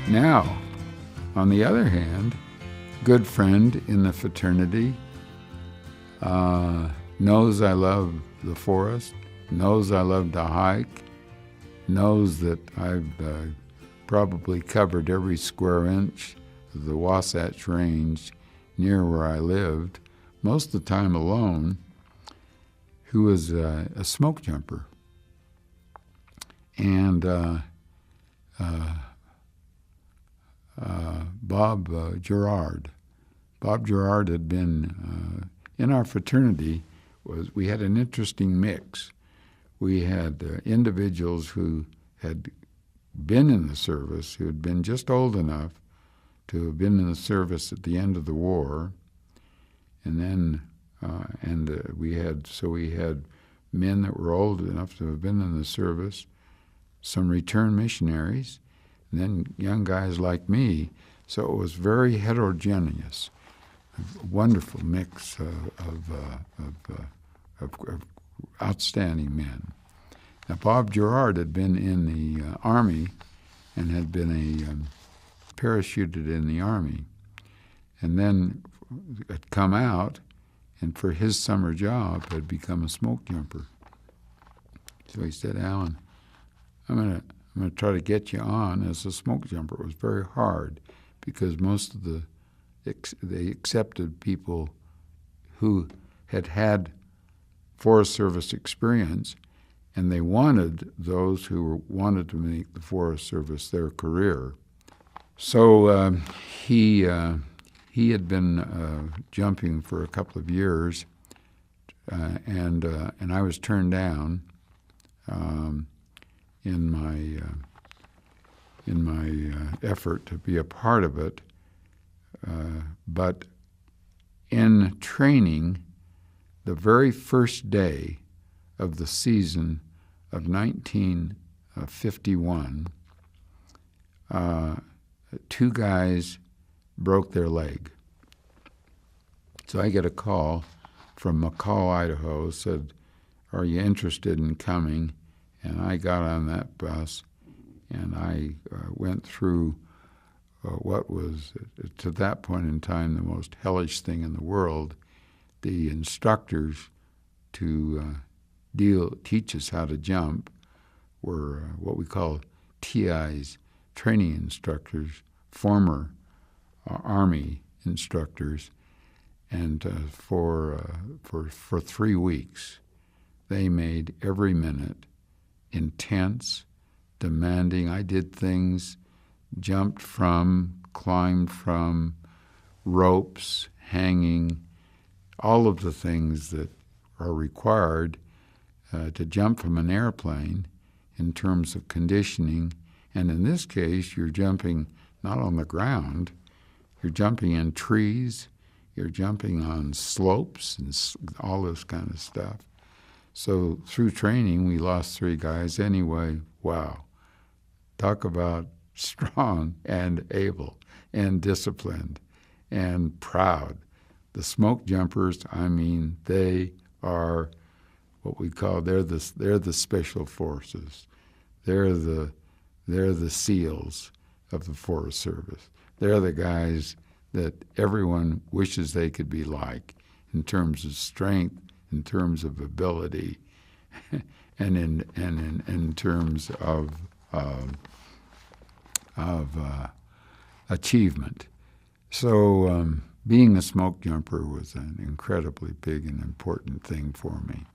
Now, on the other hand, good friend in the fraternity, knows I love the forest, knows I love to hike, knows that I've probably covered every square inch of the Wasatch Range near where I lived, most of the time alone, who was a smoke jumper. And Bob Gerard. Bob Gerard had been in our fraternity. We had an interesting mix. We had individuals who had been in the service, who had been just old enough to have been in the service at the end of the war, and then we had men that were old enough to have been in the service, some returned missionaries, and then young guys like me. So it was very heterogeneous, a wonderful mix of outstanding men. Now, Bob Gerard had been in the Army and had been parachuted in the Army, and then had come out, and for his summer job had become a smoke jumper. So he said, "Alan, I'm gonna try to get you on as a smoke jumper." It was very hard because most of they accepted people who had Forest Service experience, and they wanted those who wanted to make the Forest Service their career. So he had been jumping for a couple of years, and I was turned down in my effort to be a part of it. But in training, the very first day of the season of 1951, two guys broke their leg. So I get a call from McCall, Idaho, said, "Are you interested in coming?" And I got on that bus, and I went through what was, to that point in time, the most hellish thing in the world. The instructors to teach us how to jump were what we call TIs, training instructors, former Army instructors, and for 3 weeks, they made every minute intense, demanding. I did things, jumped from, climbed from, ropes, hanging, all of the things that are required to jump from an airplane in terms of conditioning. And in this case, you're jumping not on the ground, you're jumping in trees, you're jumping on slopes and all this kind of stuff. So through training, we lost 3 guys anyway. Wow. Talk about strong and able and disciplined and proud. The smoke jumpers, I mean, they are what we call, they're the special forces. They're the SEALs of the Forest Service. They're the guys that everyone wishes they could be like in terms of strength, in terms of ability, and in terms of achievement. So being a smoke jumper was an incredibly big and important thing for me.